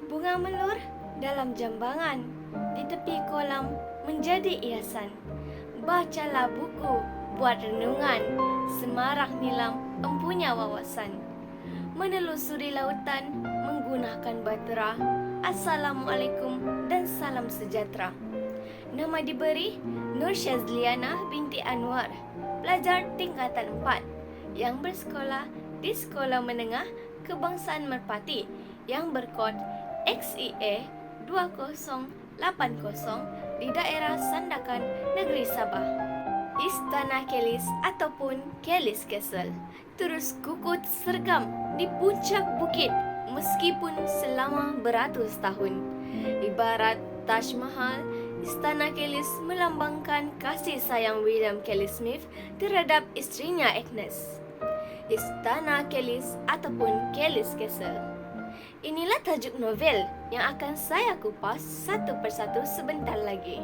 Bunga melur dalam jambangan, di tepi kolam menjadi hiasan. Bacalah buku, buat renungan, semarak nilam empunya wawasan. Menelusuri lautan menggunakan batera, Assalamualaikum dan salam sejahtera. Nama diberi Nur Syazliana binti Anwar, pelajar tingkatan 4 yang bersekolah di Sekolah Menengah Kebangsaan Merpati yang berkod XIE 2080 di daerah Sandakan, Negeri Sabah. Istana Kelis ataupun Kelis Castle terus kukut sergam di puncak bukit meskipun selama beratus tahun. Ibarat Taj Mahal, Istana Kelis melambangkan kasih sayang William Kelly Smith terhadap istrinya Agnes. Istana Kelis ataupun Kelis Castle. Inilah tajuk novel yang akan saya kupas satu persatu sebentar lagi.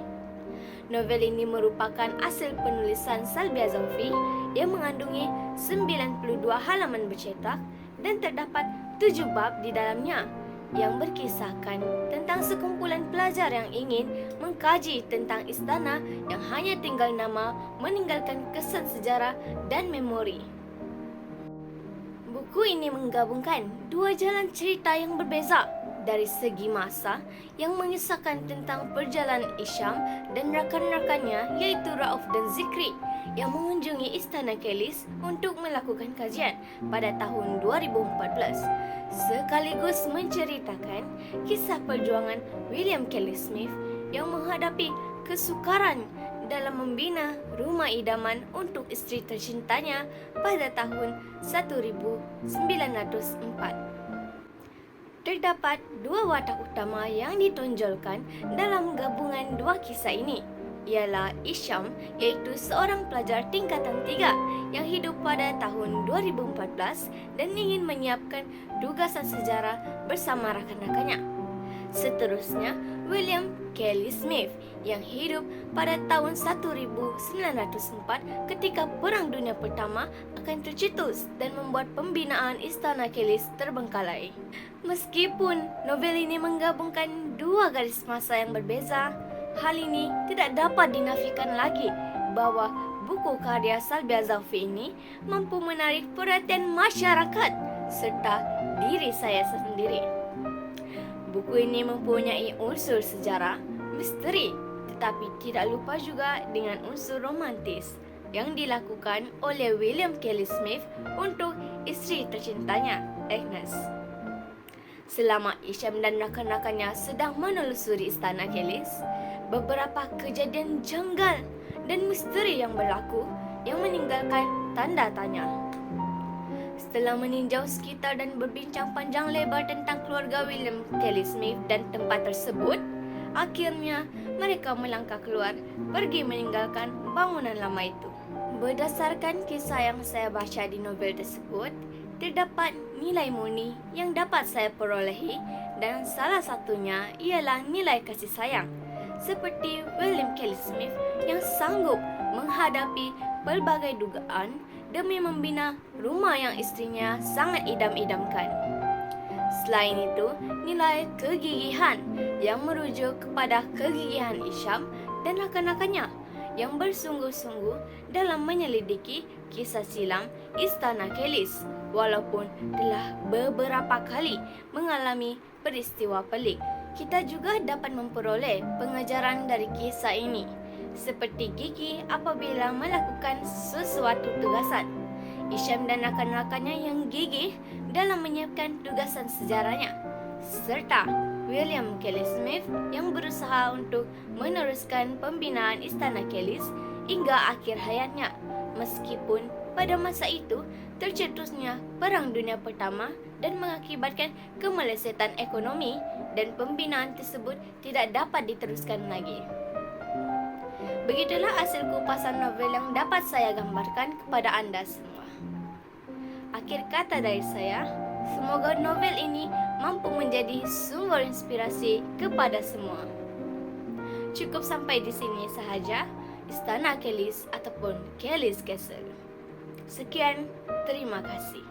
Novel ini merupakan hasil penulisan Salbia Zaufi yang mengandungi 92 halaman bercetak dan terdapat 7 bab di dalamnya yang berkisahkan tentang sekumpulan pelajar yang ingin mengkaji tentang istana yang hanya tinggal nama meninggalkan kesan sejarah dan memori. Buku ini menggabungkan dua jalan cerita yang berbeza dari segi masa yang mengisahkan tentang perjalanan Isham dan rakan-rakannya iaitu Rauf dan Zikri yang mengunjungi Istana Kelis untuk melakukan kajian pada tahun 2014, sekaligus menceritakan kisah perjuangan William Kelly Smith yang menghadapi kesukaran dalam membina rumah idaman untuk isteri tercintanya pada tahun 1904. Terdapat dua watak utama yang ditonjolkan dalam gabungan dua kisah ini, ialah Isham, iaitu seorang pelajar tingkatan 3 yang hidup pada tahun 2014 dan ingin menyiapkan tugasan sejarah bersama rakan-rakannya. Seterusnya, William Kelly Smith yang hidup pada tahun 1904 ketika Perang Dunia Pertama akan tercetus dan membuat pembinaan Istana Kelis terbengkalai. Meskipun novel ini menggabungkan dua garis masa yang berbeza, hal ini tidak dapat dinafikan lagi bahwa buku karya Salbia Zaufi ini mampu menarik perhatian masyarakat serta diri saya sendiri. Buku ini mempunyai unsur sejarah, misteri, tetapi tidak lupa juga dengan unsur romantis yang dilakukan oleh William Kelly Smith untuk isteri tercintanya, Agnes. Selama Isham dan rakan-rakannya sedang menelusuri Istana Kelis, beberapa kejadian janggal dan misteri yang berlaku yang meninggalkan tanda tanya. Setelah meninjau sekitar dan berbincang panjang lebar tentang keluarga William Kelly Smith dan tempat tersebut, akhirnya mereka melangkah keluar pergi meninggalkan bangunan lama itu. Berdasarkan kisah yang saya baca di novel tersebut, terdapat nilai murni yang dapat saya perolehi dan salah satunya ialah nilai kasih sayang. Seperti William Kelly Smith yang sanggup menghadapi pelbagai dugaan demi membina rumah yang istrinya sangat idam-idamkan. Selain itu, nilai kegigihan yang merujuk kepada kegigihan Isham dan rakan-rakannya yang bersungguh-sungguh dalam menyelidiki kisah silam Istana Kelis, walaupun telah beberapa kali mengalami peristiwa pelik. Kita juga dapat memperoleh pengajaran dari kisah ini, seperti gigih apabila melakukan sesuatu tugasan. Isham dan rakan-rakannya yang gigih dalam menyiapkan tugasan sejarahnya, serta William Kelly Smith yang berusaha untuk meneruskan pembinaan Istana Kelis hingga akhir hayatnya, meskipun pada masa itu tercetusnya Perang Dunia Pertama dan mengakibatkan kemelesetan ekonomi dan pembinaan tersebut tidak dapat diteruskan lagi. Begitulah hasil kupasan novel yang dapat saya gambarkan kepada anda semua. Akhir kata dari saya, semoga novel ini mampu menjadi sumber inspirasi kepada semua. Cukup sampai di sini sahaja Istana Kelis ataupun Kelis Castle. Sekian, terima kasih.